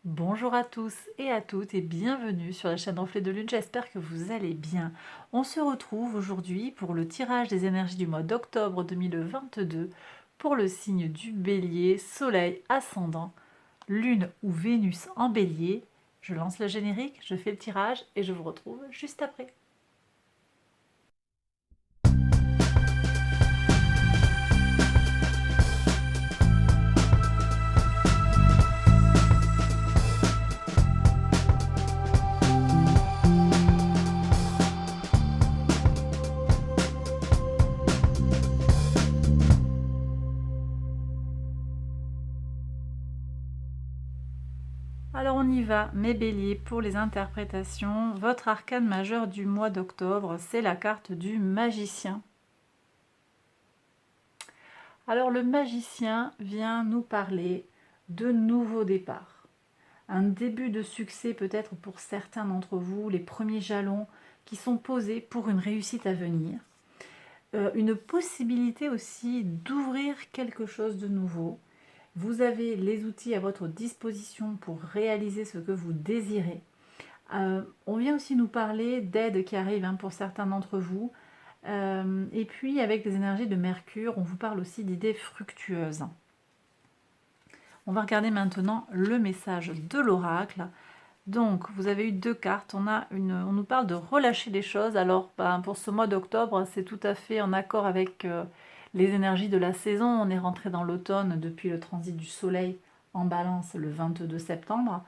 Bonjour à tous et à toutes et bienvenue sur la chaîne Reflet de Lune, j'espère que vous allez bien. On se retrouve aujourd'hui pour le tirage des énergies du mois d'octobre 2022 pour le signe du Bélier, Soleil ascendant, Lune ou Vénus en Bélier. Je lance le générique, je fais le tirage et je vous retrouve juste après. Alors on y va, mes béliers, pour les interprétations. Votre arcane majeur du mois d'octobre, c'est la carte du magicien. Alors le magicien vient nous parler de nouveaux départs. Un début de succès peut-être pour certains d'entre vous, les premiers jalons qui sont posés pour une réussite à venir. Une possibilité aussi d'ouvrir quelque chose de nouveau. Vous avez les outils à votre disposition pour réaliser ce que vous désirez. On vient aussi nous parler d'aides qui arrivent pour certains d'entre vous. Et puis avec les énergies de Mercure, on vous parle aussi d'idées fructueuses. On va regarder maintenant le message de l'oracle. Donc, vous avez eu deux cartes. On nous parle de relâcher les choses. Alors, pour ce mois d'octobre, c'est tout à fait en accord avec les énergies de la saison. On est rentré dans l'automne depuis le transit du soleil en balance le 22 septembre.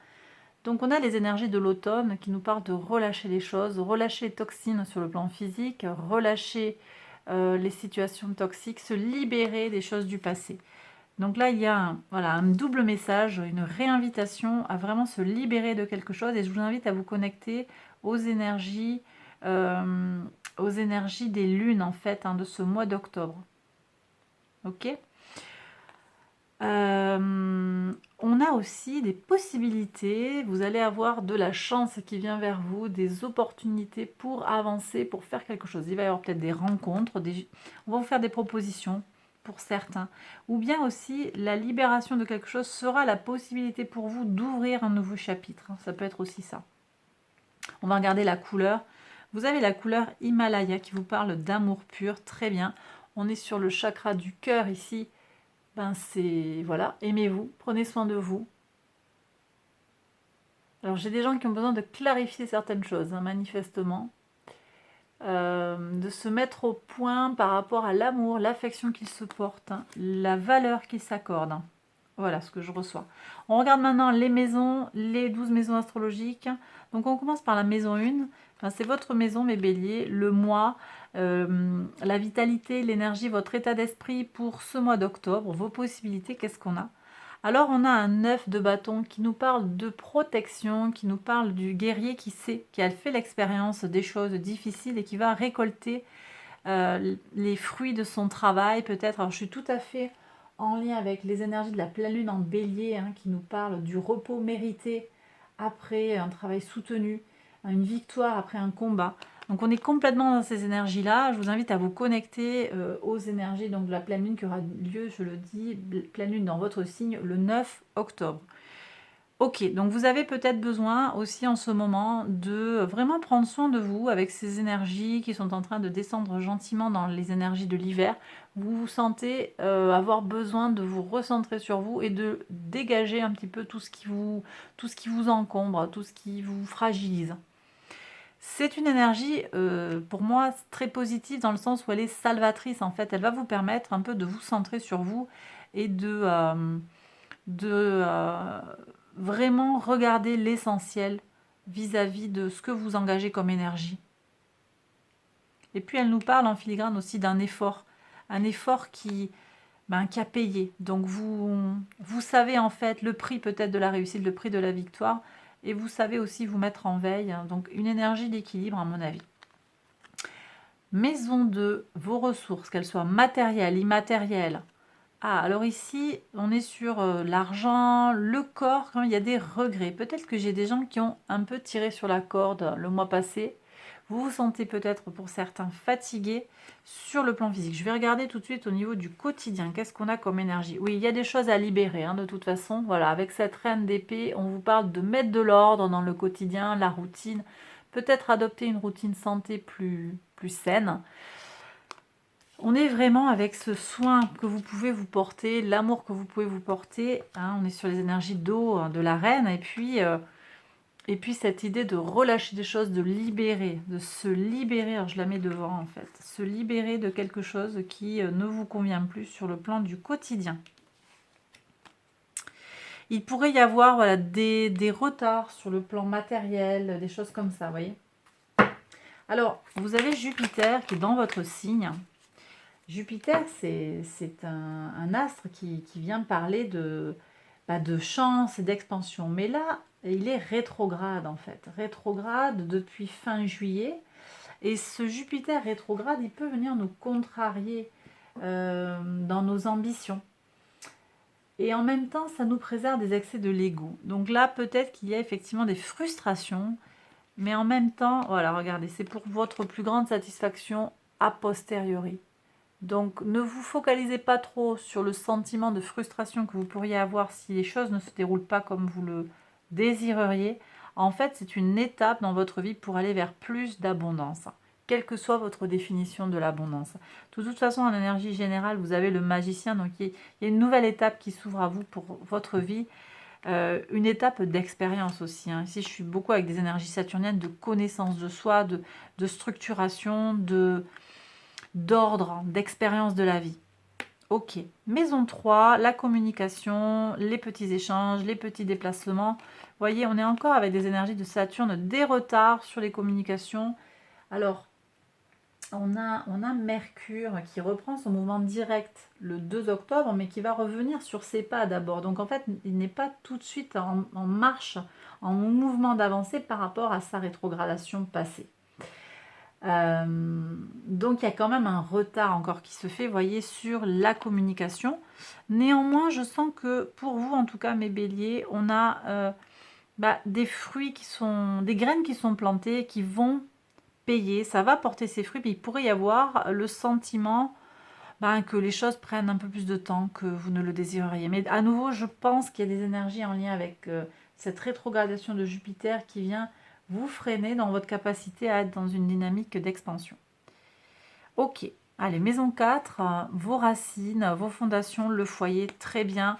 Donc, on a les énergies de l'automne qui nous parlent de relâcher les choses, relâcher les toxines sur le plan physique, relâcher les situations toxiques, se libérer des choses du passé. Donc là, il y a un double message, une réinvitation à vraiment se libérer de quelque chose. Et je vous invite à vous connecter aux énergies, euh, aux énergies des lunes, en fait, de ce mois d'octobre. Ok. On a aussi des possibilités. Vous allez avoir de la chance qui vient vers vous, des opportunités pour avancer, pour faire quelque chose. Il va y avoir peut-être des rencontres, on va vous faire des propositions pour certains. Ou bien aussi, la libération de quelque chose sera la possibilité pour vous d'ouvrir un nouveau chapitre. Ça peut être aussi ça. On va regarder la couleur. Vous avez la couleur Himalaya qui vous parle d'amour pur. Très bien. On est sur le chakra du cœur ici. C'est, voilà, aimez-vous, prenez soin de vous. Alors j'ai des gens qui ont besoin de clarifier certaines choses, manifestement. De se mettre au point par rapport à l'amour, l'affection qu'ils se portent, la valeur qu'ils s'accordent. Voilà ce que je reçois. On regarde maintenant les maisons, les 12 maisons astrologiques. Donc on commence par la maison 1. C'est votre maison, mes béliers, le mois, la vitalité, l'énergie, votre état d'esprit pour ce mois d'octobre, vos possibilités, qu'est-ce qu'on a? Alors on a un 9 de bâton qui nous parle de protection, qui nous parle du guerrier qui sait, qui a fait l'expérience des choses difficiles et qui va récolter les fruits de son travail peut-être. Alors je suis tout à fait en lien avec les énergies de la pleine lune en bélier qui nous parle du repos mérité après un travail soutenu, une victoire après un combat. Donc on est complètement dans ces énergies-là. Je vous invite à vous connecter aux énergies donc, de la pleine lune qui aura lieu, je le dis, pleine lune dans votre signe le 9 octobre. Ok, donc vous avez peut-être besoin aussi en ce moment de vraiment prendre soin de vous avec ces énergies qui sont en train de descendre gentiment dans les énergies de l'hiver. Vous vous sentez avoir besoin de vous recentrer sur vous et de dégager un petit peu tout ce qui vous encombre, tout ce qui vous fragilise. C'est une énergie, pour moi, très positive dans le sens où elle est salvatrice en fait. Elle va vous permettre un peu de vous centrer sur vous et de vraiment regarder l'essentiel vis-à-vis de ce que vous engagez comme énergie. Et puis elle nous parle en filigrane aussi d'un effort, un effort qui a payé. Donc vous savez en fait le prix peut-être de la réussite, le prix de la victoire, et vous savez aussi vous mettre en veille. Donc une énergie d'équilibre à mon avis. Maison 2, vos ressources, qu'elles soient matérielles, immatérielles. Ah, alors ici, on est sur l'argent, le corps, quand il y a des regrets. Peut-être que j'ai des gens qui ont un peu tiré sur la corde le mois passé. Vous vous sentez peut-être pour certains fatigués sur le plan physique. Je vais regarder tout de suite au niveau du quotidien. Qu'est-ce qu'on a comme énergie? Oui, il y a des choses à libérer, hein, de toute façon. Voilà, avec cette reine d'épée, on vous parle de mettre de l'ordre dans le quotidien, la routine. Peut-être adopter une routine santé plus saine. On est vraiment avec ce soin que vous pouvez vous porter, l'amour que vous pouvez vous porter. Hein, on est sur les énergies d'eau de la reine. Et puis cette idée de relâcher des choses, de libérer, de se libérer. Alors je la mets devant en fait. Se libérer de quelque chose qui ne vous convient plus sur le plan du quotidien. Il pourrait y avoir voilà, des retards sur le plan matériel, des choses comme ça, vous voyez. Alors, vous avez Jupiter qui est dans votre signe. Jupiter, c'est un astre qui vient parler de chance et d'expansion. Mais là, il est rétrograde en fait. Rétrograde depuis fin juillet. Et ce Jupiter rétrograde, il peut venir nous contrarier dans nos ambitions. Et en même temps, ça nous préserve des excès de l'ego. Donc là, peut-être qu'il y a effectivement des frustrations. Mais en même temps, voilà, regardez, c'est pour votre plus grande satisfaction a posteriori. Donc, ne vous focalisez pas trop sur le sentiment de frustration que vous pourriez avoir si les choses ne se déroulent pas comme vous le désireriez. En fait, c'est une étape dans votre vie pour aller vers plus d'abondance, quelle que soit votre définition de l'abondance. De toute façon, en énergie générale, vous avez le magicien, donc il y a une nouvelle étape qui s'ouvre à vous pour votre vie. Une étape d'expérience aussi. Hein. Ici, je suis beaucoup avec des énergies saturniennes de connaissance de soi, de structuration, d'ordre, d'expérience de la vie. Ok. Maison 3, la communication, les petits échanges, les petits déplacements. Vous voyez, on est encore avec des énergies de Saturne, des retards sur les communications. Alors, on a Mercure qui reprend son mouvement direct le 2 octobre, mais qui va revenir sur ses pas d'abord. Donc en fait, il n'est pas tout de suite en marche, en mouvement d'avancée par rapport à sa rétrogradation passée. Donc il y a quand même un retard encore qui se fait, vous voyez, sur la communication. Néanmoins, je sens que pour vous, en tout cas mes béliers, on a des fruits qui sont, des graines qui sont plantées, qui vont payer, ça va porter ses fruits, mais il pourrait y avoir le sentiment que les choses prennent un peu plus de temps que vous ne le désireriez. Mais à nouveau, je pense qu'il y a des énergies en lien avec cette rétrogradation de Jupiter qui vient vous freiner dans votre capacité à être dans une dynamique d'expansion. Ok, allez, maison 4, vos racines, vos fondations, le foyer, très bien.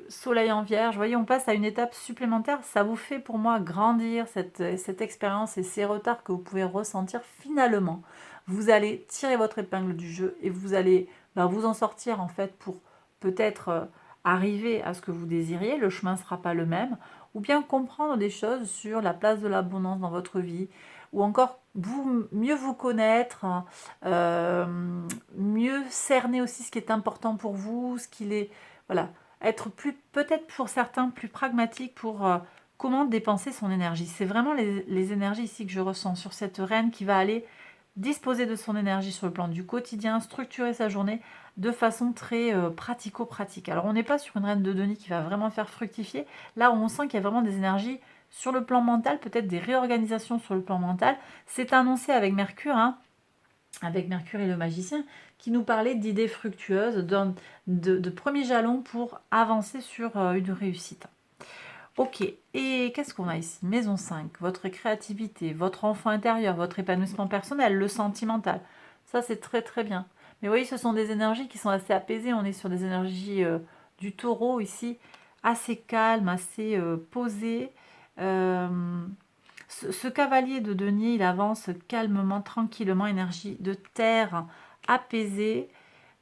Soleil en vierge, vous voyez, on passe à une étape supplémentaire. Ça vous fait pour moi grandir cette expérience et ces retards que vous pouvez ressentir finalement. Vous allez tirer votre épingle du jeu et vous allez vous en sortir en fait pour peut-être arriver à ce que vous désiriez. Le chemin ne sera pas le même. Ou bien comprendre des choses sur la place de l'abondance dans votre vie. Ou encore mieux vous connaître, mieux cerner aussi ce qui est important pour vous, ce qu'il est... Voilà, être peut-être pour certains plus pragmatique pour comment dépenser son énergie. C'est vraiment les énergies ici que je ressens sur cette reine qui va aller disposer de son énergie sur le plan du quotidien, structurer sa journée de façon très pratico-pratique. Alors on n'est pas sur une reine de Denis qui va vraiment faire fructifier. Là on sent qu'il y a vraiment des énergies sur le plan mental, peut-être des réorganisations sur le plan mental. C'est annoncé avec Mercure, hein, avec Mercure et le magicien, qui nous parlait d'idées fructueuses, de premiers jalons pour avancer sur une réussite. Ok, et qu'est-ce qu'on a ici? Maison 5, votre créativité, votre enfant intérieur, votre épanouissement personnel, le sentimental. Ça, c'est très très bien. Mais vous voyez, ce sont des énergies qui sont assez apaisées. On est sur des énergies du taureau ici, assez calmes, assez posées. Euh, ce cavalier de denier, il avance calmement, tranquillement, énergie de terre apaisée.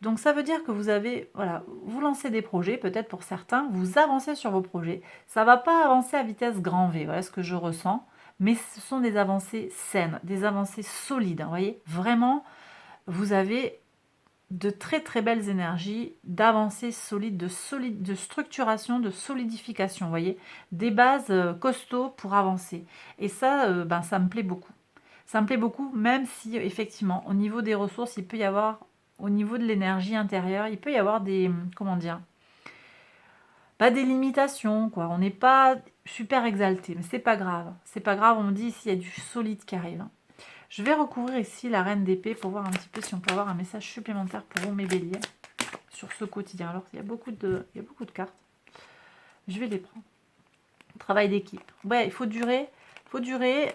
Donc ça veut dire que vous avez, voilà, vous lancez des projets, peut-être pour certains, vous avancez sur vos projets. Ça ne va pas avancer à vitesse grand V, voilà ce que je ressens. Mais ce sont des avancées saines, des avancées solides. Vous voyez, vraiment, vous avez de très très belles énergies d'avancée solide, de structuration, de solidification, vous voyez, des bases costauds pour avancer. Et ça, ça me plaît beaucoup. Ça me plaît beaucoup, même si effectivement, au niveau des ressources, il peut y avoir, au niveau de l'énergie intérieure, il peut y avoir des, comment dire, pas des limitations, quoi. On n'est pas super exalté, mais c'est pas grave. C'est pas grave, on me dit ici, il y a du solide qui arrive. Je vais recouvrir ici la reine d'épée pour voir un petit peu si on peut avoir un message supplémentaire pour vous, mes béliers, sur ce quotidien. Alors, il y a beaucoup de cartes. Je vais les prendre. Travail d'équipe. Ouais, il faut durer.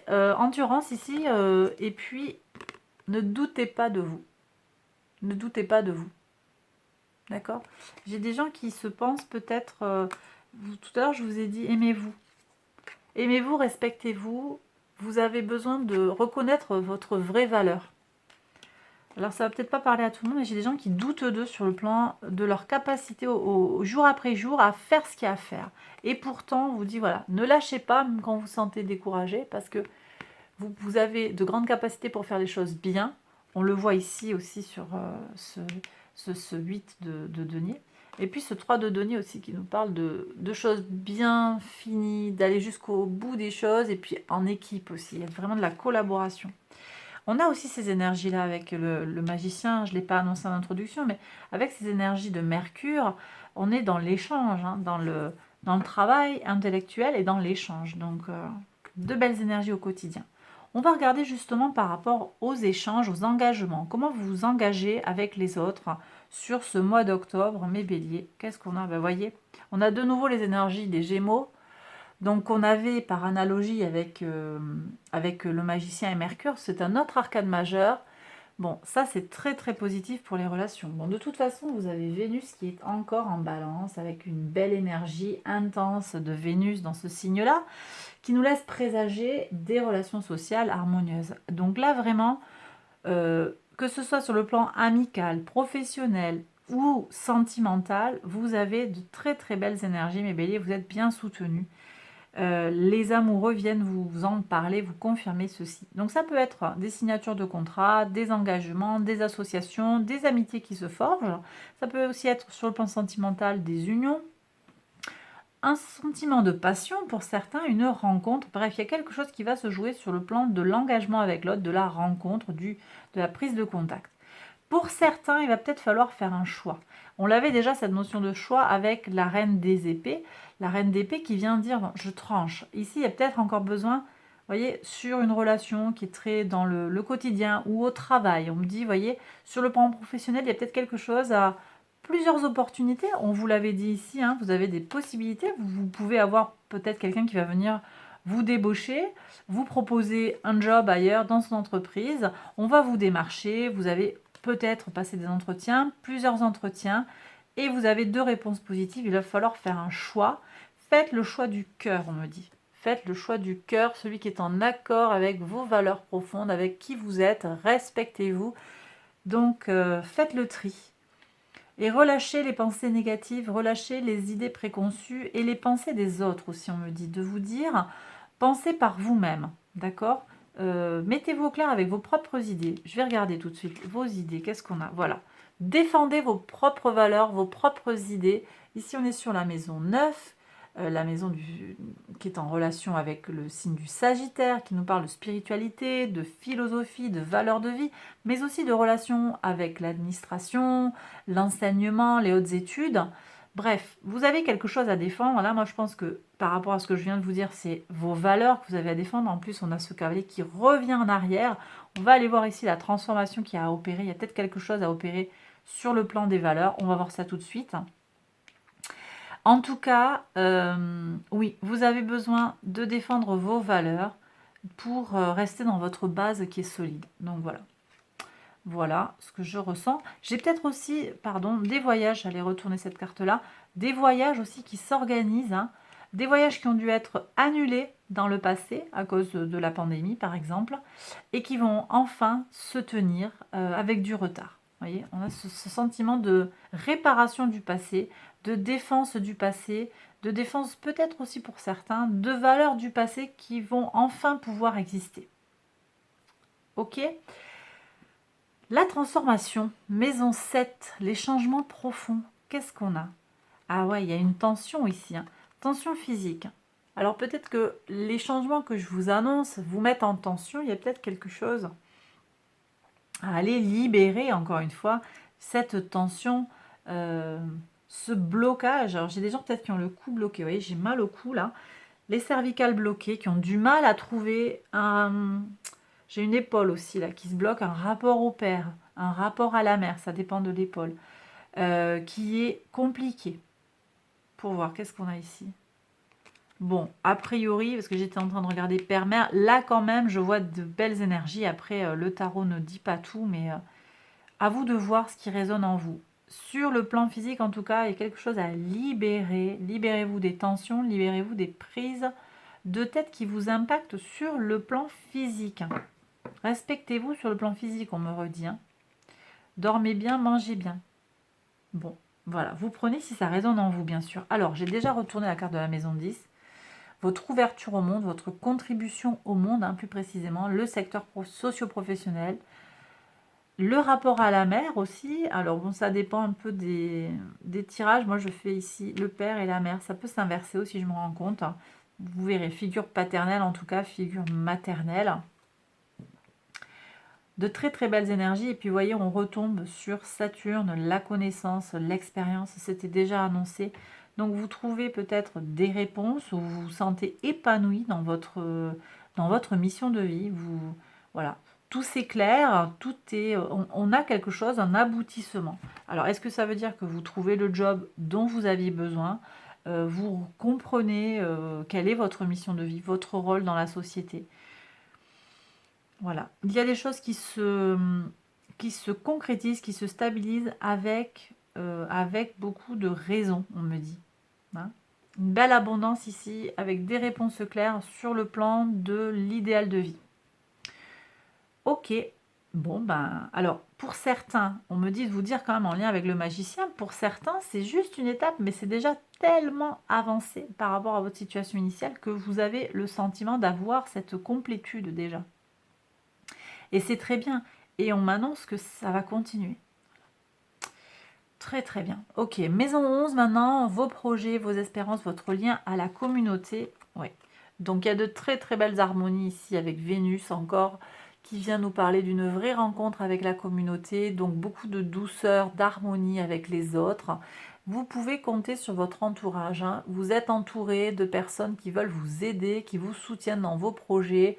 Endurance ici. Et puis, ne doutez pas de vous. Ne doutez pas de vous. D'accord? J'ai des gens qui se pensent peut-être... tout à l'heure, je vous ai dit, aimez-vous. Aimez-vous, respectez-vous. Vous avez besoin de reconnaître votre vraie valeur. Alors, ça va peut-être pas parler à tout le monde, mais j'ai des gens qui doutent d'eux sur le plan de leur capacité au jour après jour à faire ce qu'il y a à faire. Et pourtant, on vous dit, voilà, ne lâchez pas même quand vous vous sentez découragé, parce que vous avez de grandes capacités pour faire les choses bien. On le voit ici aussi sur ce 8 de denier. Et puis ce 3 de denier aussi qui nous parle de choses bien finies, d'aller jusqu'au bout des choses, et puis en équipe aussi. Il y a vraiment de la collaboration. On a aussi ces énergies-là avec le magicien, je ne l'ai pas annoncé en introduction, mais avec ces énergies de Mercure, on est dans l'échange, hein, dans le travail intellectuel et dans l'échange. Donc, de belles énergies au quotidien. On va regarder justement par rapport aux échanges, aux engagements. Comment vous vous engagez avec les autres sur ce mois d'octobre, mes béliers. Qu'est-ce qu'on a? Ben, voyez, on a de nouveau les énergies des Gémeaux. Donc on avait par analogie avec le magicien et Mercure, c'est un autre arcane majeur. Bon, ça c'est très très positif pour les relations. Bon, de toute façon, vous avez Vénus qui est encore en balance avec une belle énergie intense de Vénus dans ce signe-là, qui nous laisse présager des relations sociales harmonieuses. Donc là vraiment, que ce soit sur le plan amical, professionnel ou sentimental, vous avez de très très belles énergies, mes béliers, vous êtes bien soutenus. Les amoureux viennent vous en parler, vous confirmer ceci. Donc ça peut être des signatures de contrats, des engagements, des associations, des amitiés qui se forgent. Ça peut aussi être sur le plan sentimental des unions, un sentiment de passion pour certains, une rencontre. Bref, il y a quelque chose qui va se jouer sur le plan de l'engagement avec l'autre, de la rencontre, de la prise de contact. Pour certains, il va peut-être falloir faire un choix. On l'avait déjà, cette notion de choix, avec la reine des épées. La reine d'épée qui vient dire, bon, je tranche. Ici, il y a peut-être encore besoin, vous voyez, sur une relation qui est très dans le quotidien ou au travail. On me dit, vous voyez, sur le plan professionnel, il y a peut-être quelque chose à plusieurs opportunités. On vous l'avait dit ici, hein, vous avez des possibilités. Vous pouvez avoir peut-être quelqu'un qui va venir vous débaucher, vous proposer un job ailleurs dans son entreprise. On va vous démarcher, vous avez peut-être passer des entretiens, plusieurs entretiens, et vous avez 2 réponses positives. Il va falloir faire un choix. Faites le choix du cœur, on me dit. Faites le choix du cœur, celui qui est en accord avec vos valeurs profondes, avec qui vous êtes, respectez-vous. Donc, faites le tri. Et relâchez les pensées négatives, relâchez les idées préconçues et les pensées des autres aussi, on me dit. De vous dire, pensez par vous-même, d'accord? Mettez-vous au clair avec vos propres idées. Je vais regarder tout de suite vos idées. Qu'est-ce qu'on a? Voilà. Défendez vos propres valeurs, vos propres idées. Ici, on est sur la maison 9, la maison qui est en relation avec le signe du Sagittaire, qui nous parle de spiritualité, de philosophie, de valeurs de vie, mais aussi de relations avec l'administration, l'enseignement, les hautes études. Bref, vous avez quelque chose à défendre. Là, moi, je pense que par rapport à ce que je viens de vous dire, c'est vos valeurs que vous avez à défendre. En plus, on a ce cavalier qui revient en arrière. On va aller voir ici la transformation qui a opéré. Il y a peut-être quelque chose à opérer sur le plan des valeurs. On va voir ça tout de suite. En tout cas, oui, vous avez besoin de défendre vos valeurs pour rester dans votre base qui est solide. Donc voilà. Voilà ce que je ressens. J'ai peut-être aussi, pardon, des voyages, j'allais retourner cette carte-là, des voyages aussi qui s'organisent, hein, des voyages qui ont dû être annulés dans le passé à cause de la pandémie par exemple, et qui vont enfin se tenir avec du retard. Vous voyez, on a ce sentiment de réparation du passé, de défense du passé, de défense peut-être aussi pour certains, de valeurs du passé qui vont enfin pouvoir exister. Ok ? La transformation, maison 7, les changements profonds, qu'est-ce qu'on a? Ah ouais, il y a une tension ici, hein. Tension physique. Alors peut-être que les changements que je vous annonce vous mettent en tension, il y a peut-être quelque chose à aller libérer, encore une fois, cette tension, ce blocage. Alors j'ai des gens peut-être qui ont le cou bloqué, vous voyez, j'ai mal au cou là, les cervicales bloquées, qui ont du mal à trouver J'ai une épaule aussi là qui se bloque, un rapport au père, un rapport à la mère, ça dépend de l'épaule, qui est compliqué. Pour voir, qu'est-ce qu'on a ici? Bon, a priori, parce que j'étais en train de regarder père-mère, là quand même, je vois de belles énergies. Après, le tarot ne dit pas tout, mais à vous de voir ce qui résonne en vous. Sur le plan physique, en tout cas, il y a quelque chose à libérer. Libérez-vous des tensions, libérez-vous des prises de tête qui vous impactent sur le plan physique. Respectez-vous sur le plan physique, on me redit. Dormez bien, mangez bien. Bon, voilà, vous prenez si ça résonne en vous, bien sûr. Alors, j'ai déjà retourné la carte de la maison 10. Votre ouverture au monde, votre contribution au monde, plus précisément, le secteur socio-professionnel, le rapport à la mère aussi. Alors bon, ça dépend un peu des tirages. Moi, je fais ici le père et la mère. Ça peut s'inverser aussi, je me rends compte. Vous verrez, figure paternelle, en tout cas, figure maternelle. De très très belles énergies. Et puis, vous voyez, on retombe sur Saturne, la connaissance, l'expérience. C'était déjà annoncé. Donc, vous trouvez peut-être des réponses ou vous vous sentez épanoui dans votre mission de vie. Voilà. Tout s'éclaire, tout est, on a quelque chose, un aboutissement. Alors, est-ce que ça veut dire que vous trouvez le job dont vous aviez besoin? Vous comprenez quelle est votre mission de vie, votre rôle dans la société? Voilà. Il y a des choses qui se concrétisent, qui se stabilisent avec beaucoup de raisons, on me dit. Hein. Une belle abondance ici, avec des réponses claires sur le plan de l'idéal de vie. Ok. Bon, alors, pour certains, on me dit de vous dire quand même en lien avec le magicien, pour certains, c'est juste une étape, mais c'est déjà tellement avancé par rapport à votre situation initiale que vous avez le sentiment d'avoir cette complétude déjà. Et c'est très bien. Et on m'annonce que ça va continuer. Très très bien. Ok, maison 11 maintenant, vos projets, vos espérances, votre lien à la communauté. Oui. Donc il y a de très très belles harmonies ici avec Vénus encore, qui vient nous parler d'une vraie rencontre avec la communauté. Donc beaucoup de douceur, d'harmonie avec les autres. Vous pouvez compter sur votre entourage. Vous êtes entouré de personnes qui veulent vous aider, qui vous soutiennent dans vos projets,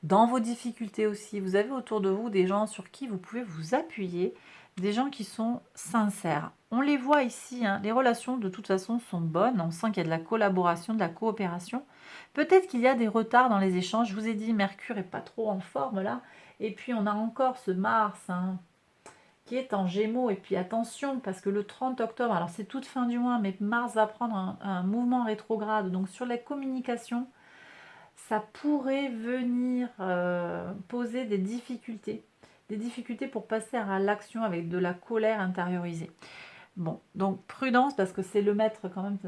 dans vos difficultés aussi. Vous avez autour de vous des gens sur qui vous pouvez vous appuyer, des gens qui sont sincères. On les voit ici, les relations de toute façon sont bonnes, on sent qu'il y a de la collaboration, de la coopération. Peut-être qu'il y a des retards dans les échanges, je vous ai dit, Mercure est pas trop en forme là, et puis on a encore ce Mars qui est en Gémeaux, et puis attention, parce que le 30 octobre, alors c'est toute fin du mois, mais Mars va prendre un mouvement rétrograde, donc sur la communication, ça pourrait venir poser des difficultés pour passer à l'action avec de la colère intériorisée. Bon, donc prudence, parce que c'est le maître quand même,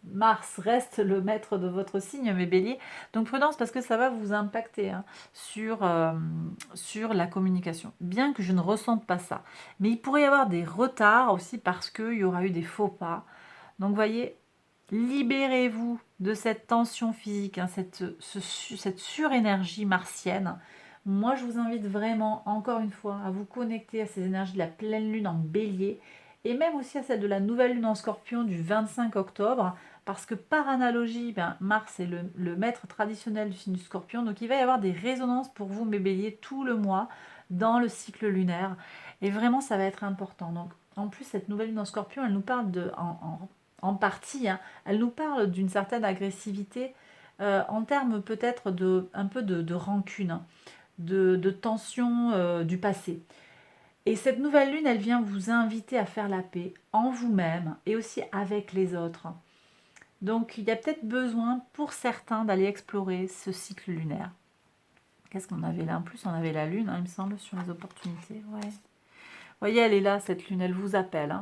Mars reste le maître de votre signe, mes béliers. Donc prudence, parce que ça va vous impacter sur la communication. Bien que je ne ressente pas ça. Mais il pourrait y avoir des retards aussi, parce qu'il y aura eu des faux pas. Donc voyez, libérez-vous de cette tension physique, cette surénergie martienne. Moi, je vous invite vraiment, encore une fois, à vous connecter à ces énergies de la pleine lune en bélier et même aussi à celle de la nouvelle lune en scorpion du 25 octobre, parce que par analogie, Mars est le maître traditionnel du signe du scorpion, donc il va y avoir des résonances pour vous, mes béliers, tout le mois dans le cycle lunaire. Et vraiment, ça va être important. Donc, en plus, cette nouvelle lune en scorpion, elle nous parle en partie, elle nous parle d'une certaine agressivité en termes peut-être un peu de rancune, de tension du passé. Et cette nouvelle lune, elle vient vous inviter à faire la paix en vous-même et aussi avec les autres. Donc il y a peut-être besoin pour certains d'aller explorer ce cycle lunaire. Qu'est-ce qu'on avait là? En plus, on avait la lune, il me semble, sur les opportunités. Ouais. Vous voyez, elle est là, cette lune, elle vous appelle.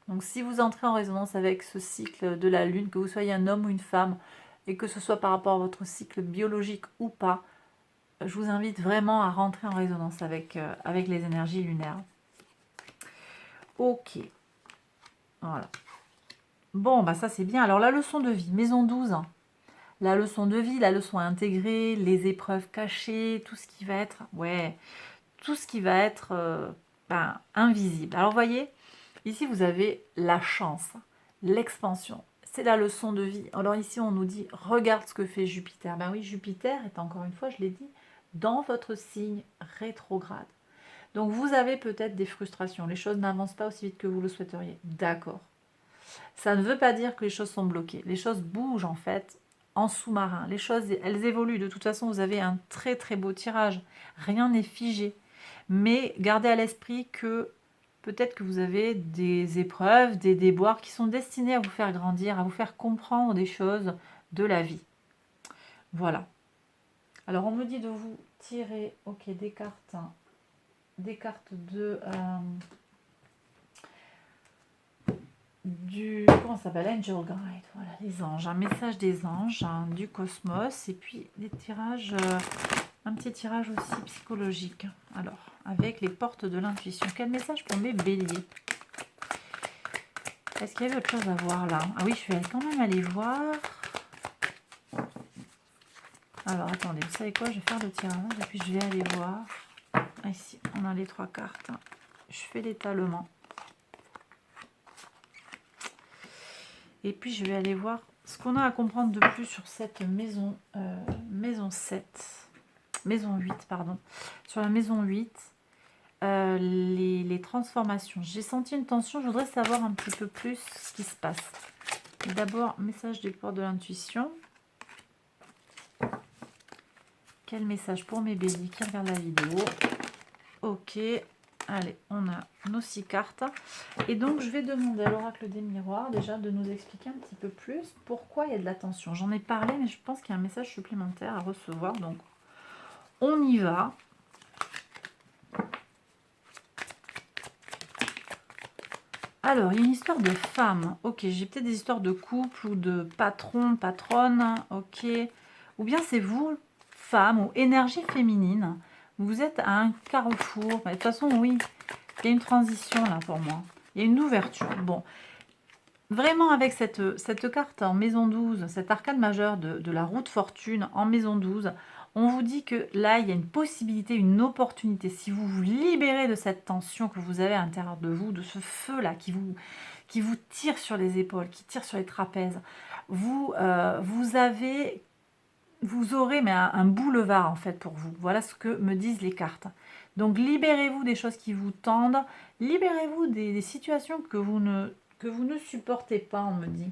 Donc si vous entrez en résonance avec ce cycle de la lune, que vous soyez un homme ou une femme, et que ce soit par rapport à votre cycle biologique ou pas, je vous invite vraiment à rentrer en résonance avec les énergies lunaires. Ok. Voilà. Bon, ça c'est bien. Alors la leçon de vie, maison 12. La leçon de vie, la leçon à intégrer, les épreuves cachées, tout ce qui va être... Ouais, tout ce qui va être invisible. Alors voyez, ici vous avez la chance, l'expansion. c'est la leçon de vie. Alors ici, on nous dit, regarde ce que fait Jupiter. Ben oui, Jupiter est encore une fois, je l'ai dit, dans votre signe rétrograde. Donc vous avez peut-être des frustrations. Les choses n'avancent pas aussi vite que vous le souhaiteriez. D'accord. Ça ne veut pas dire que les choses sont bloquées. Les choses bougent en fait en sous-marin. Les choses, elles évoluent. De toute façon, vous avez un très très beau tirage. Rien n'est figé. Mais gardez à l'esprit que peut-être que vous avez des épreuves, des déboires qui sont destinés à vous faire grandir, à vous faire comprendre des choses de la vie. Voilà. Alors on me dit de vous tirer des cartes de comment ça s'appelle, Angel Guide, voilà, les anges, un message des anges, du cosmos, et puis des tirages, un petit tirage aussi psychologique. Alors, avec les portes de l'intuition, quel message pour mes béliers? Est-ce qu'il y avait autre chose à voir là? Ah oui, je vais quand même aller voir. Alors, attendez, vous savez quoi? Je vais faire le tirage, et puis je vais aller voir. Ici, on a les 3 cartes. Je fais l'étalement. Et puis, je vais aller voir ce qu'on a à comprendre de plus sur cette maison, maison 7. Maison 8, pardon. Sur la maison 8, les transformations. J'ai senti une tension, je voudrais savoir un petit peu plus ce qui se passe. D'abord, message des portes de l'intuition. Quel message pour mes béliers qui regardent la vidéo? Ok, allez, on a nos 6 cartes. Et donc, je vais demander à l'oracle des miroirs déjà de nous expliquer un petit peu plus pourquoi il y a de la tension. J'en ai parlé, mais je pense qu'il y a un message supplémentaire à recevoir. Donc, on y va. Alors, il y a une histoire de femme. Ok, j'ai peut-être des histoires de couple ou de patron, patronne. Ok. Ou bien c'est vous, femme ou énergie féminine. Vous êtes à un carrefour. De toute façon, oui, il y a une transition là pour moi. Il y a une ouverture. Bon, vraiment avec cette carte en maison 12, cet arcane majeur de la roue de fortune en maison 12, on vous dit que là, il y a une possibilité, une opportunité. Si vous vous libérez de cette tension que vous avez à l'intérieur de vous, de ce feu-là qui vous tire sur les épaules, qui tire sur les trapèzes, vous aurez mais un boulevard en fait pour vous. Voilà ce que me disent les cartes. Donc libérez-vous des choses qui vous tendent, libérez-vous des situations que vous ne supportez pas, on me dit.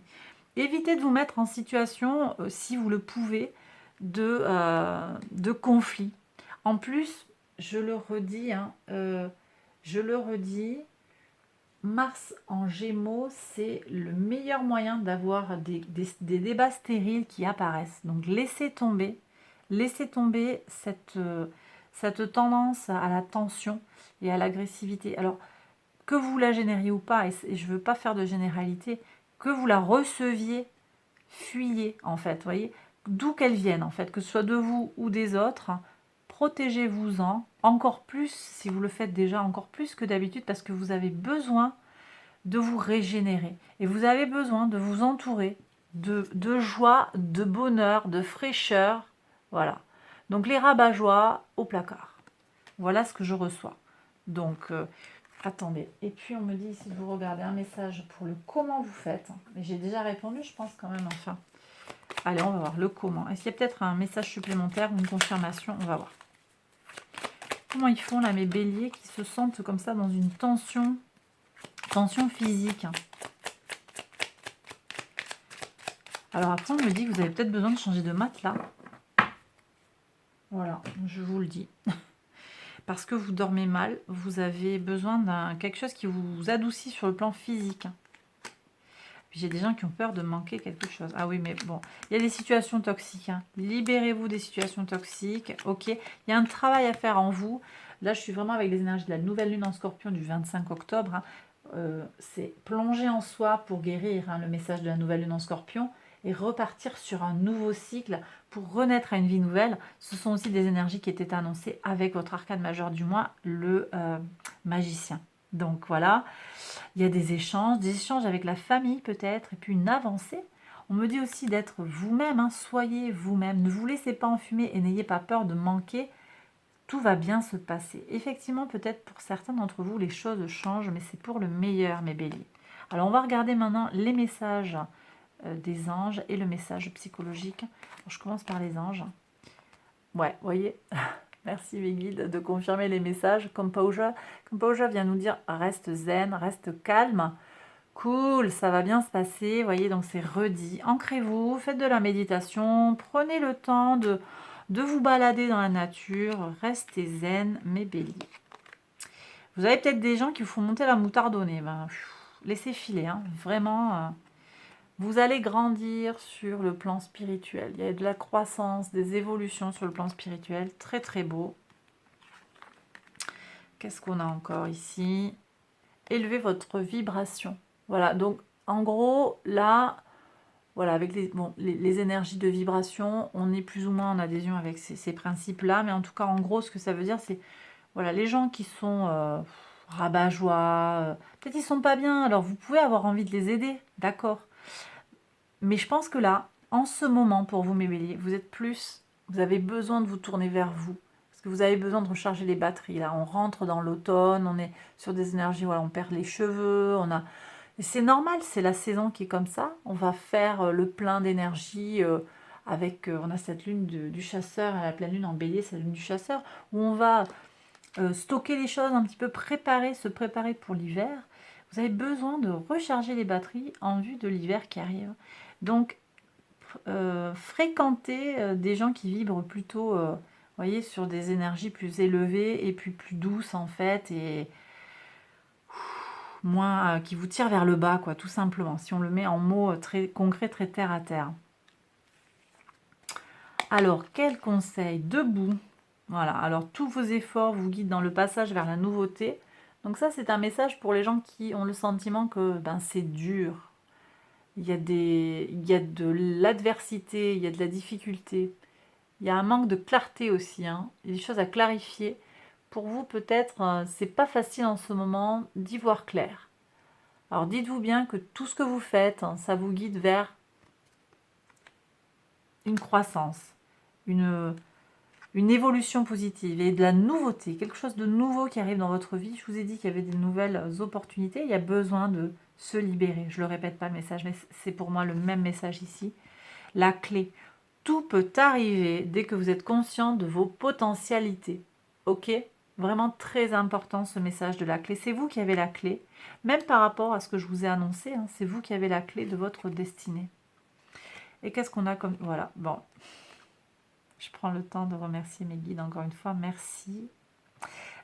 Évitez de vous mettre en situation, si vous le pouvez, de conflit. En plus, je le redis, Mars en Gémeaux, c'est le meilleur moyen d'avoir des débats stériles qui apparaissent. Donc laissez tomber cette tendance à la tension et à l'agressivité. Alors, que vous la génériez ou pas, et je ne veux pas faire de généralité, que vous la receviez, fuyez en fait, voyez, d'où qu'elle vienne en fait, que ce soit de vous ou des autres, protégez-vous-en, encore plus, si vous le faites déjà, encore plus que d'habitude, parce que vous avez besoin de vous régénérer, et vous avez besoin de vous entourer de joie, de bonheur, de fraîcheur, voilà. Donc les rabat-joie au placard, voilà ce que je reçois. Donc, attendez, et puis on me dit ici de vous regarder un message pour le comment vous faites, mais j'ai déjà répondu, je pense quand même, enfin. Allez, on va voir le comment. Est-ce qu'il y a peut-être un message supplémentaire ou une confirmation? On va voir. Comment ils font là, mes béliers, qui se sentent comme ça dans une tension physique? Alors après, on me dit que vous avez peut-être besoin de changer de matelas. Voilà, je vous le dis. Parce que vous dormez mal, vous avez besoin d'un quelque chose qui vous adoucit sur le plan physique. J'ai des gens qui ont peur de manquer quelque chose. Ah oui, mais bon, il y a des situations toxiques. Libérez-vous des situations toxiques. Ok, il y a un travail à faire en vous. Là, je suis vraiment avec les énergies de la nouvelle lune en scorpion du 25 octobre. C'est plonger en soi pour guérir, le message de la nouvelle lune en scorpion, et repartir sur un nouveau cycle pour renaître à une vie nouvelle. Ce sont aussi des énergies qui étaient annoncées avec votre arcane majeur du mois, le magicien. Donc voilà, il y a des échanges avec la famille peut-être, et puis une avancée. On me dit aussi d'être vous-même, soyez vous-même, ne vous laissez pas enfumer et n'ayez pas peur de manquer. Tout va bien se passer. Effectivement, peut-être pour certains d'entre vous, les choses changent, mais c'est pour le meilleur, mes béliers. Alors, on va regarder maintenant les messages des anges et le message psychologique. Bon, je commence par les anges. Ouais, vous voyez, merci mes guides de confirmer les messages. Composure vient nous dire reste zen, reste calme. Cool, ça va bien se passer. Vous voyez, donc c'est redit. Ancrez-vous, faites de la méditation, prenez le temps de vous balader dans la nature. Restez zen, mes béliers. Vous avez peut-être des gens qui vous font monter la moutarde au nez. Ben, laissez filer, hein. Vraiment. Vous allez grandir sur le plan spirituel. Il y a de la croissance, des évolutions sur le plan spirituel. Très très beau. Qu'est-ce qu'on a encore ici? Élevez votre vibration. Voilà, donc en gros, là, voilà, avec les énergies de vibration, on est plus ou moins en adhésion avec ces principes-là. Mais en tout cas, en gros, ce que ça veut dire, c'est, voilà, les gens qui sont rabat-joie, peut-être ils sont pas bien, alors vous pouvez avoir envie de les aider, d'accord. Mais je pense que là, en ce moment, pour vous, mes béliers, vous avez besoin de vous tourner vers vous. Parce que vous avez besoin de recharger les batteries. Là, on rentre dans l'automne, on est sur des énergies, voilà, on perd les cheveux, Et c'est normal, c'est la saison qui est comme ça. On va faire le plein d'énergie on a cette lune du chasseur, à la pleine lune en bélier, c'est la lune du chasseur, où on va stocker les choses, un petit peu se préparer pour l'hiver. Vous avez besoin de recharger les batteries en vue de l'hiver qui arrive. Donc, fréquenter des gens qui vibrent plutôt, voyez, sur des énergies plus élevées et puis plus douces en fait, et moins qui vous tirent vers le bas, quoi, tout simplement. Si on le met en mots très concrets, très terre à terre. Alors, quel conseil? Debout. Voilà, alors tous vos efforts vous guident dans le passage vers la nouveauté. Donc ça, c'est un message pour les gens qui ont le sentiment que c'est dur. Il y a de l'adversité, il y a de la difficulté. Il y a un manque de clarté aussi, hein. Il y a des choses à clarifier. Pour vous, peut-être, c'est pas facile en ce moment d'y voir clair. Alors dites-vous bien que tout ce que vous faites, ça vous guide vers une croissance, une évolution positive et de la nouveauté, quelque chose de nouveau qui arrive dans votre vie. Je vous ai dit qu'il y avait des nouvelles opportunités, il y a besoin de se libérer. Je ne le répète pas le message, mais c'est pour moi le même message ici. La clé, tout peut arriver dès que vous êtes conscient de vos potentialités. Ok? Vraiment très important ce message de la clé. C'est vous qui avez la clé, même par rapport à ce que je vous ai annoncé, hein, c'est vous qui avez la clé de votre destinée. Et qu'est-ce qu'on a comme... Voilà, bon. Je prends le temps de remercier mes guides encore une fois. Merci.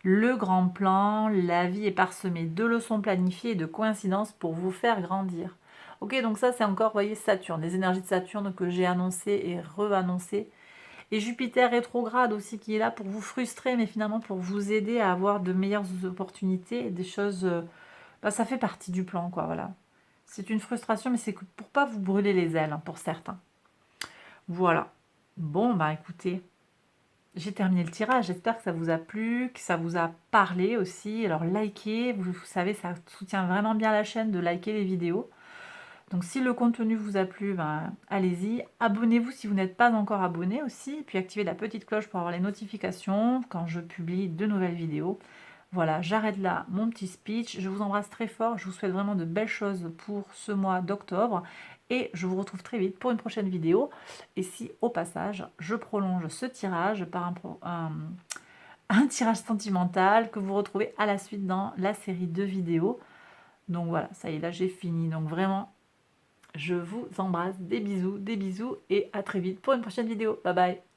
Le grand plan, la vie est parsemée de leçons planifiées et de coïncidences pour vous faire grandir. Ok, donc ça c'est encore, vous voyez, Saturne, les énergies de Saturne que j'ai annoncées et re-annoncées. Et Jupiter rétrograde aussi qui est là pour vous frustrer, mais finalement pour vous aider à avoir de meilleures opportunités, des choses... ça fait partie du plan, quoi, voilà. C'est une frustration, mais c'est pour pas vous brûler les ailes, hein, pour certains. Voilà. Bon, écoutez, j'ai terminé le tirage. J'espère que ça vous a plu, que ça vous a parlé aussi. Alors, likez, vous savez, ça soutient vraiment bien la chaîne de liker les vidéos. Donc, si le contenu vous a plu, allez-y. Abonnez-vous si vous n'êtes pas encore abonné aussi. Et puis, activez la petite cloche pour avoir les notifications quand je publie de nouvelles vidéos. Voilà, j'arrête là mon petit speech. Je vous embrasse très fort. Je vous souhaite vraiment de belles choses pour ce mois d'octobre. Et je vous retrouve très vite pour une prochaine vidéo. Et si, au passage, je prolonge ce tirage par un tirage sentimental que vous retrouvez à la suite dans la série de vidéos. Donc voilà, ça y est, là j'ai fini. Donc vraiment, je vous embrasse. Des bisous et à très vite pour une prochaine vidéo. Bye bye.